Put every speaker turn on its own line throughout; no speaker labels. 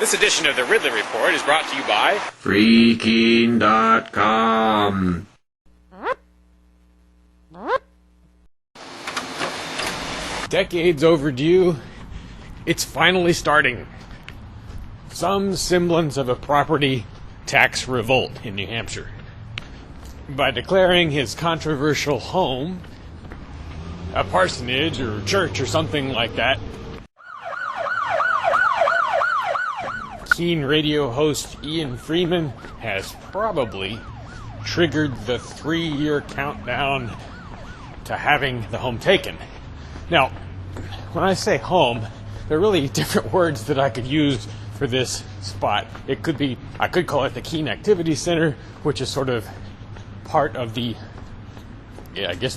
This edition of the Ridley Report is brought to you by
Freaking.com.
Decades overdue, it's finally starting. Some semblance of a property tax revolt in New Hampshire. By declaring his controversial home a parsonage or church or something like that, keen radio host Ian Freeman has probably triggered the 3-year countdown to having the home taken. Now, when I say home, there are really different words that I could use for this spot. I could call it the Keene Activity Center, which is sort of part of the,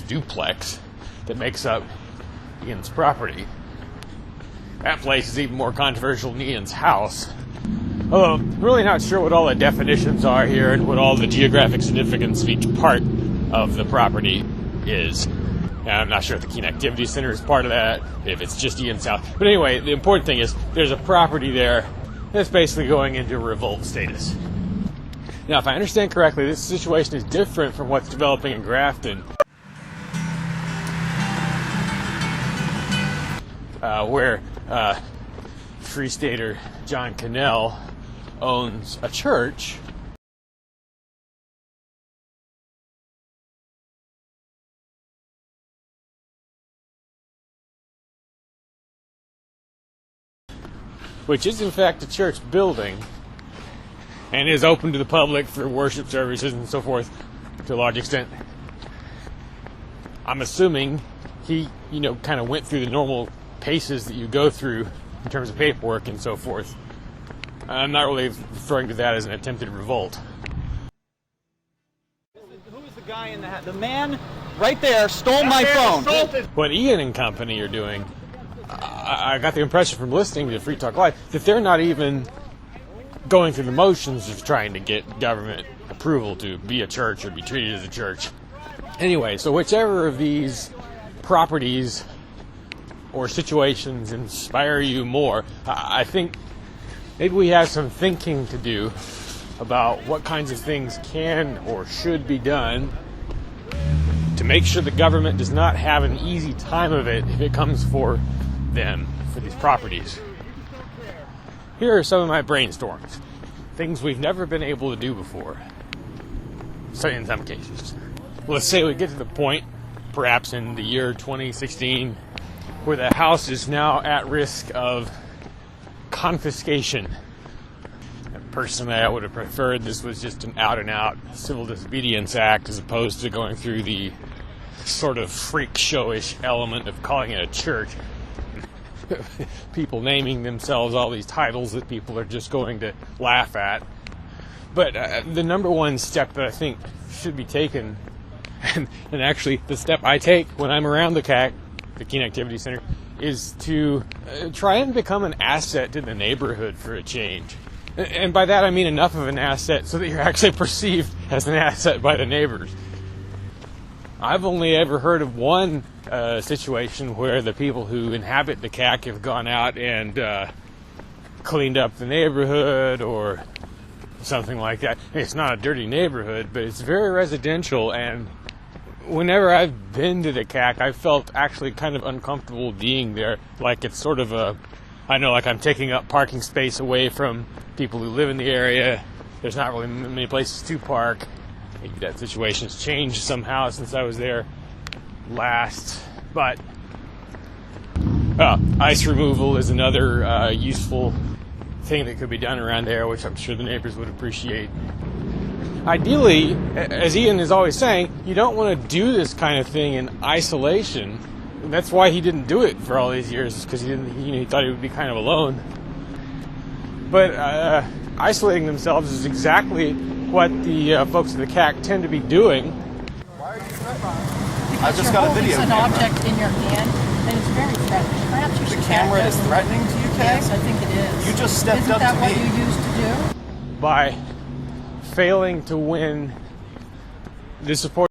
duplex that makes up Ian's property. That place is even more controversial than Ian's house. Although, I'm really not sure what all the definitions are here and what all the geographic significance of each part of the property is. And I'm not sure if the Keene Activity Center is part of that, if it's just Ian's house. But anyway, the important thing is there's a property there that's basically going into revolt status. Now, if I understand correctly, this situation is different from what's developing in Grafton, where Free Stater John Cannell owns a church which is in fact a church building and is open to the public for worship services and so forth to a large extent. I'm assuming he, kind of went through the normal paces that you go through in terms of paperwork and so forth. I'm not really referring to that as an attempted revolt.
Who is the guy in the hat? The man right there stole my phone.
What Ian and company are doing, I got the impression from listening to Free Talk Live that they're not even going through the motions of trying to get government approval to be a church or be treated as a church. Anyway, so whichever of these properties or situations inspire you more, I think maybe we have some thinking to do about what kinds of things can or should be done to make sure the government does not have an easy time of it if it comes for them, for these properties. Here are some of my brainstorms. Things we've never been able to do before. So in some cases. Let's say we get to the point, perhaps in the year 2016, where the house is now at risk of confiscation. And personally, I would have preferred this was just an out-and-out civil disobedience act as opposed to going through the sort of freak showish element of calling it a church. People naming themselves all these titles that people are just going to laugh at. But the number one step that I think should be taken, and actually the step I take when I'm around the Keene Activity Center, is to try and become an asset to the neighborhood for a change. And by that I mean enough of an asset so that you're actually perceived as an asset by the neighbors. I've only ever heard of one situation where the people who inhabit the CAC have gone out and cleaned up the neighborhood or something like that. It's not a dirty neighborhood, but it's very residential, and whenever I've been to the CAC, I felt actually kind of uncomfortable being there. Like it's sort of like I'm taking up parking space away from people who live in the area. There's not really many places to park. Maybe that situation's changed somehow since I was there last. But ice removal is another useful thing that could be done around there, which I'm sure the neighbors would appreciate. Ideally, as Ian is always saying, you don't want to do this kind of thing in isolation. And that's why he didn't do it for all these years, because he thought he would be kind of alone. But isolating themselves is exactly what the folks in the CAC tend to be doing.
Why are you threatening?
I just got a video
Because
camera.
an object in your hand, and it's very threatening. Perhaps you should
The camera
back
is
up.
threatening to you, Kay?
Yes, I think it is.
You just stepped
Isn't
up
that
to
what
me.
you used to do?
By failing to win the support